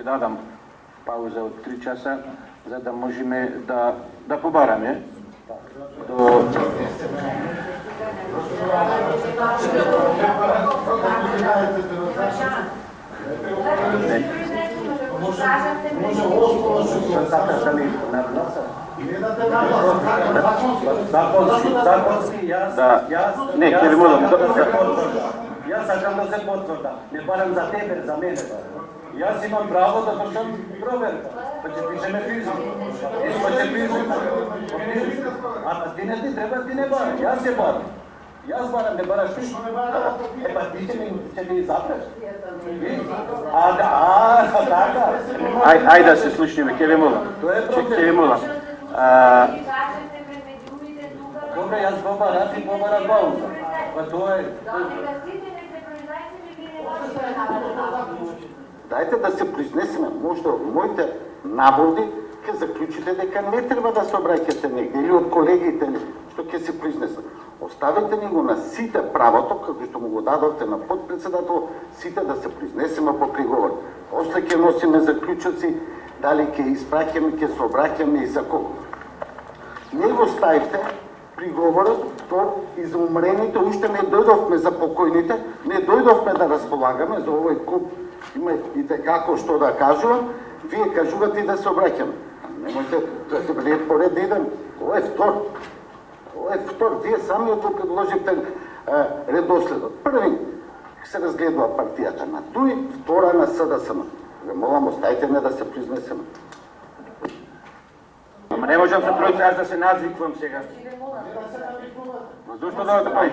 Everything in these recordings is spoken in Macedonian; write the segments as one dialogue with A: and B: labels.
A: ќе дадам пауза од 3 часа, за да можеме да побараме до... Не, ќе ви молам.
B: Јас сакам да се потврда. Не барам за тебе, за мене. Јас имам право да вршам проверка. Па ќе пишеме писмо. Па ќе пишеме. А ти не ти треба, ти не барам. Јас ќе барам. Јас барам, не бараш ти. Па ти ќе ми запреш. Така.
A: Ајде да се слушнеме, ќе ви молам. Ќе ви молам.
B: Добре, јас побарам, ти побарам пауза. Па тоа е.
C: Дайте да се произнесеме. Може моите наводи ќе заклучите дека не треба да се обраќате негде или од колегите што ќе се произнесат. Оставете ни го на сите правото, како што му го дадовте на подпредседател, сите да се произнесеме по приговор. После ќе носиме заклучоци, дали ќе испраќаме, ќе се обраќаме и за кого. Не го ставите приговорот до изумрените, уште не дојдовме за покојните, не дојдовме да располагаме за овој куп, има и како што да кажувам, вие кажувате и да се обраќаме. Немојте да се бъде поред да идем. Ова е втор. Ова е втор. Вие самиот го предложите редоследот. Први се разгледува партијата на ТУИ, втора на СДСМ. Ве молам, оставите не да се произнесеме.
A: Ама не можам за пројца аз да се назвиквам сега. Зошто да да прави?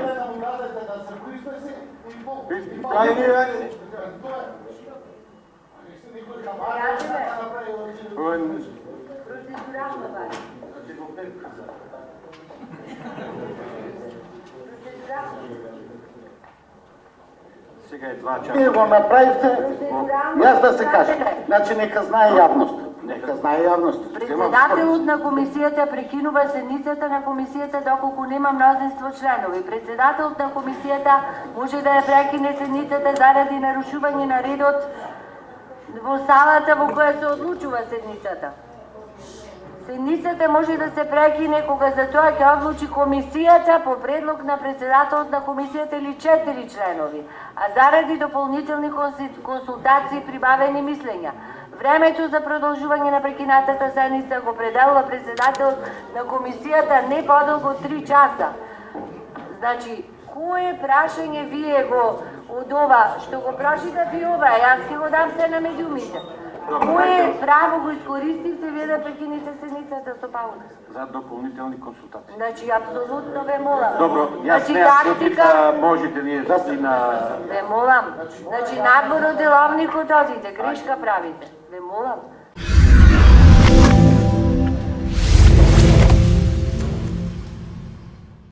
A: Сега е 2 часа.
C: Вие го направите, јас да се кажа. Значи нека знае јавност. Нека знае јавност.
D: Председателот на комисијата прекинува седницата на комисијата доколку нема мнозинство членови. Председателот на комисијата може да ја прекине седницата заради нарушување на редот во салата во која се одлучува седницата. Седницата може да се прекине кога за тоа ќе одлучи комисијата по предлог на председателот на комисијата или 4 членови, а заради дополнителни консултации и прибавени мислења. Времето за продолжување на прекинатата седница го определува председателот на комисијата не подолго од 3 часа. Значи, кое прашање вие го од ова, што го прочитате и ова, јас ќе го дам се на медиумите. Кое право го искористивте вие да прекинете седницата со пауза?
A: За дополнителни консултации.
D: Значи, апсолутно ве молам.
A: Добро, јас
D: Значи,
A: не тактика можете ние да на...
D: Ве молам. Значи, надвор од деловникот одите, грешка правите. Ве молам.